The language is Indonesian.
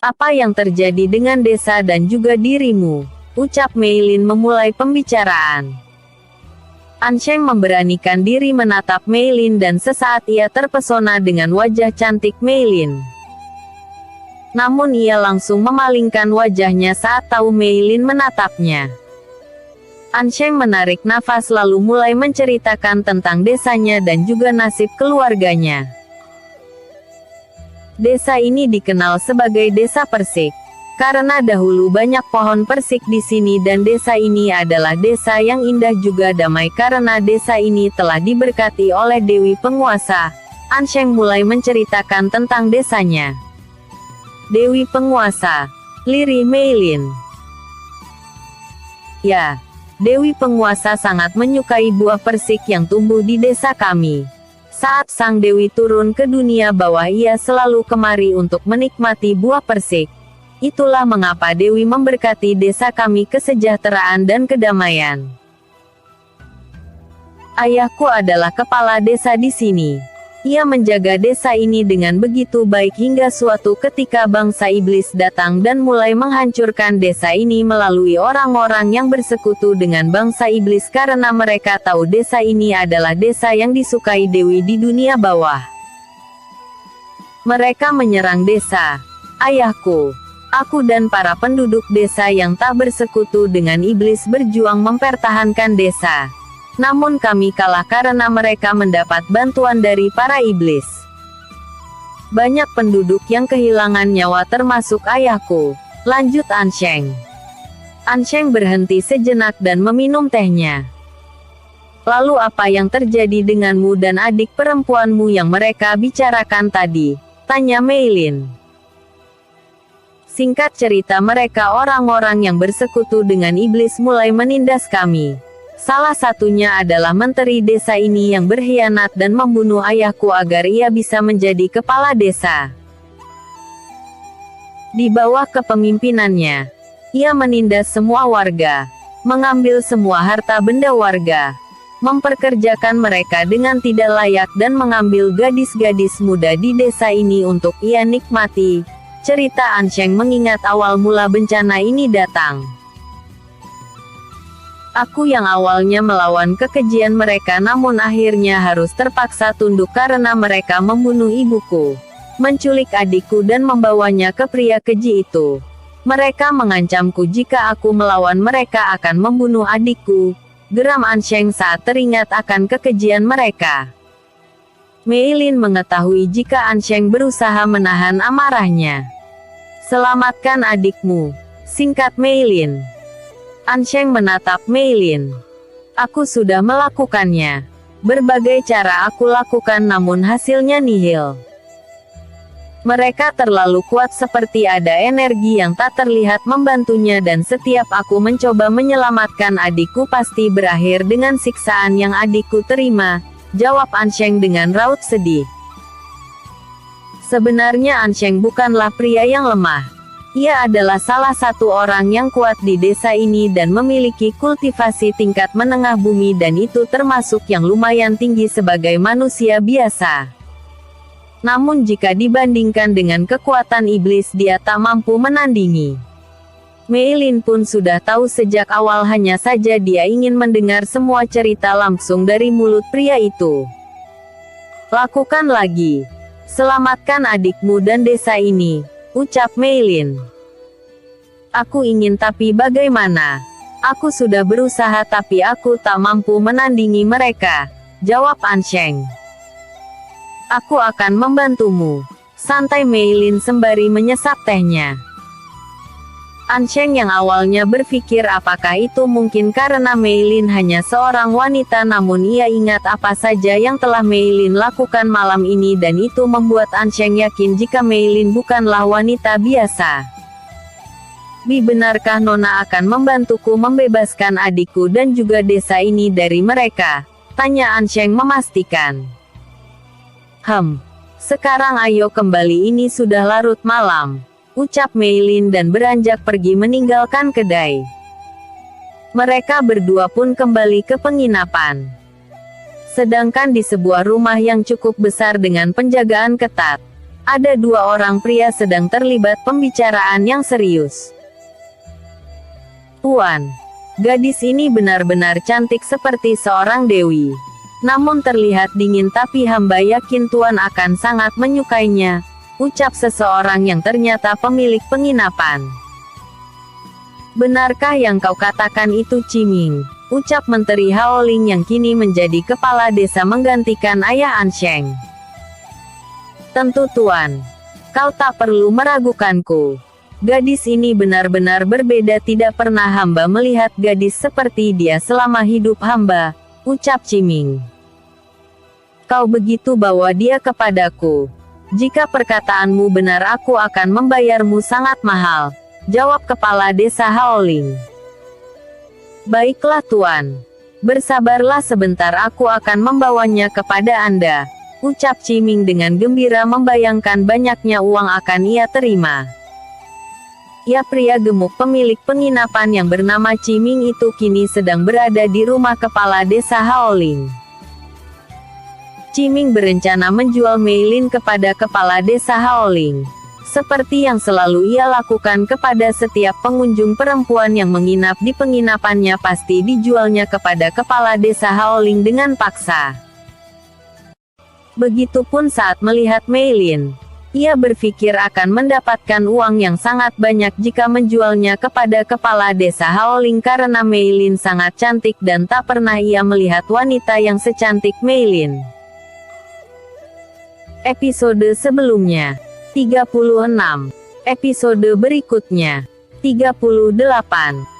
Apa yang terjadi dengan desa dan juga dirimu? Ucap Meilin memulai pembicaraan. Ansheng memberanikan diri menatap Meilin dan sesaat ia terpesona dengan wajah cantik Meilin. Namun ia langsung memalingkan wajahnya saat tahu Meilin menatapnya. Ansheng menarik nafas lalu mulai menceritakan tentang desanya dan juga nasib keluarganya. Desa ini dikenal sebagai desa persik, karena dahulu banyak pohon persik di sini dan desa ini adalah desa yang indah juga damai karena desa ini telah diberkati oleh Dewi Penguasa. Ansheng mulai menceritakan tentang desanya. Dewi Penguasa, lirih Meilin. Ya, Dewi Penguasa sangat menyukai buah persik yang tumbuh di desa kami. Saat sang Dewi turun ke dunia bawah ia selalu kemari untuk menikmati buah persik. Itulah mengapa Dewi memberkati desa kami kesejahteraan dan kedamaian. Ayahku adalah kepala desa di sini. Ia menjaga desa ini dengan begitu baik hingga suatu ketika bangsa iblis datang dan mulai menghancurkan desa ini melalui orang-orang yang bersekutu dengan bangsa iblis karena mereka tahu desa ini adalah desa yang disukai Dewi di dunia bawah. Mereka menyerang desa. Ayahku, aku dan para penduduk desa yang tak bersekutu dengan iblis berjuang mempertahankan desa. Namun kami kalah karena mereka mendapat bantuan dari para iblis. Banyak penduduk yang kehilangan nyawa termasuk ayahku. Lanjut Ansheng. Ansheng berhenti sejenak dan meminum tehnya. Lalu apa yang terjadi denganmu dan adik perempuanmu yang mereka bicarakan tadi? Tanya Meilin. Singkat cerita mereka orang-orang yang bersekutu dengan iblis mulai menindas kami. Salah satunya adalah menteri desa ini yang berkhianat dan membunuh ayahku agar ia bisa menjadi kepala desa. Di bawah kepemimpinannya, ia menindas semua warga, mengambil semua harta benda warga, memperkerjakan mereka dengan tidak layak dan mengambil gadis-gadis muda di desa ini untuk ia nikmati. Cerita Ansheng mengingat awal mula bencana ini datang. Aku yang awalnya melawan kekejian mereka namun akhirnya harus terpaksa tunduk karena mereka membunuh ibuku, menculik adikku dan membawanya ke pria keji itu. Mereka mengancamku jika aku melawan mereka akan membunuh adikku. Geram Ansheng saat teringat akan kekejian mereka. Meilin mengetahui jika Ansheng berusaha menahan amarahnya. Selamatkan adikmu, singkat Meilin. Ansheng menatap Meilin. Aku sudah melakukannya. Berbagai cara aku lakukan namun hasilnya nihil. Mereka terlalu kuat seperti ada energi yang tak terlihat membantunya dan setiap aku mencoba menyelamatkan adikku pasti berakhir dengan siksaan yang adikku terima, jawab Ansheng dengan raut sedih. Sebenarnya Ansheng bukanlah pria yang lemah. Ia adalah salah satu orang yang kuat di desa ini dan memiliki kultivasi tingkat menengah bumi dan itu termasuk yang lumayan tinggi sebagai manusia biasa. Namun jika dibandingkan dengan kekuatan iblis dia tak mampu menandingi. Meilin pun sudah tahu sejak awal hanya saja dia ingin mendengar semua cerita langsung dari mulut pria itu. Lakukan lagi. Selamatkan adikmu dan desa ini. Ucap Meilin. Aku ingin tapi bagaimana? Aku sudah berusaha tapi aku tak mampu menandingi mereka, jawab Ansheng. Aku akan membantumu, santai Meilin sembari menyesap tehnya. Ansheng yang awalnya berpikir apakah itu mungkin karena Meilin hanya seorang wanita namun ia ingat apa saja yang telah Meilin lakukan malam ini dan itu membuat Ansheng yakin jika Meilin bukanlah wanita biasa. Benarkah Nona akan membantuku membebaskan adikku dan juga desa ini dari mereka? Tanya Ansheng memastikan. Sekarang ayo kembali ini sudah larut malam. Ucap Meilin dan beranjak pergi meninggalkan kedai. Mereka berdua pun kembali ke penginapan. Sedangkan di sebuah rumah yang cukup besar dengan penjagaan ketat. Ada dua orang pria sedang terlibat pembicaraan yang serius. Tuan, gadis ini benar-benar cantik seperti seorang dewi. Namun terlihat dingin, tapi hamba yakin Tuan akan sangat menyukainya, ucap seseorang yang ternyata pemilik penginapan. Benarkah yang kau katakan itu, Ciming? Ucap Menteri Haoling yang kini menjadi kepala desa menggantikan ayah Ansheng. Tentu Tuan. Kau tak perlu meragukanku. Gadis ini benar-benar berbeda, tidak pernah hamba melihat gadis seperti dia selama hidup hamba, ucap Ciming. Kau begitu bawa dia kepadaku. Jika perkataanmu benar aku akan membayarmu sangat mahal, jawab kepala desa Haoling. Baiklah Tuan. Bersabarlah sebentar, aku akan membawanya kepada Anda, ucap Ciming dengan gembira membayangkan banyaknya uang akan ia terima. Ya, pria gemuk pemilik penginapan yang bernama Ciming itu kini sedang berada di rumah kepala desa Haoling. Ciming berencana menjual Meilin kepada kepala desa Haoling. Seperti yang selalu ia lakukan kepada setiap pengunjung perempuan yang menginap di penginapannya, pasti dijualnya kepada kepala desa Haoling dengan paksa. Begitupun saat melihat Meilin. Ia berpikir akan mendapatkan uang yang sangat banyak jika menjualnya kepada kepala desa Haoling karena Meilin sangat cantik dan tak pernah ia melihat wanita yang secantik Meilin. Episode sebelumnya 36. Episode berikutnya 38.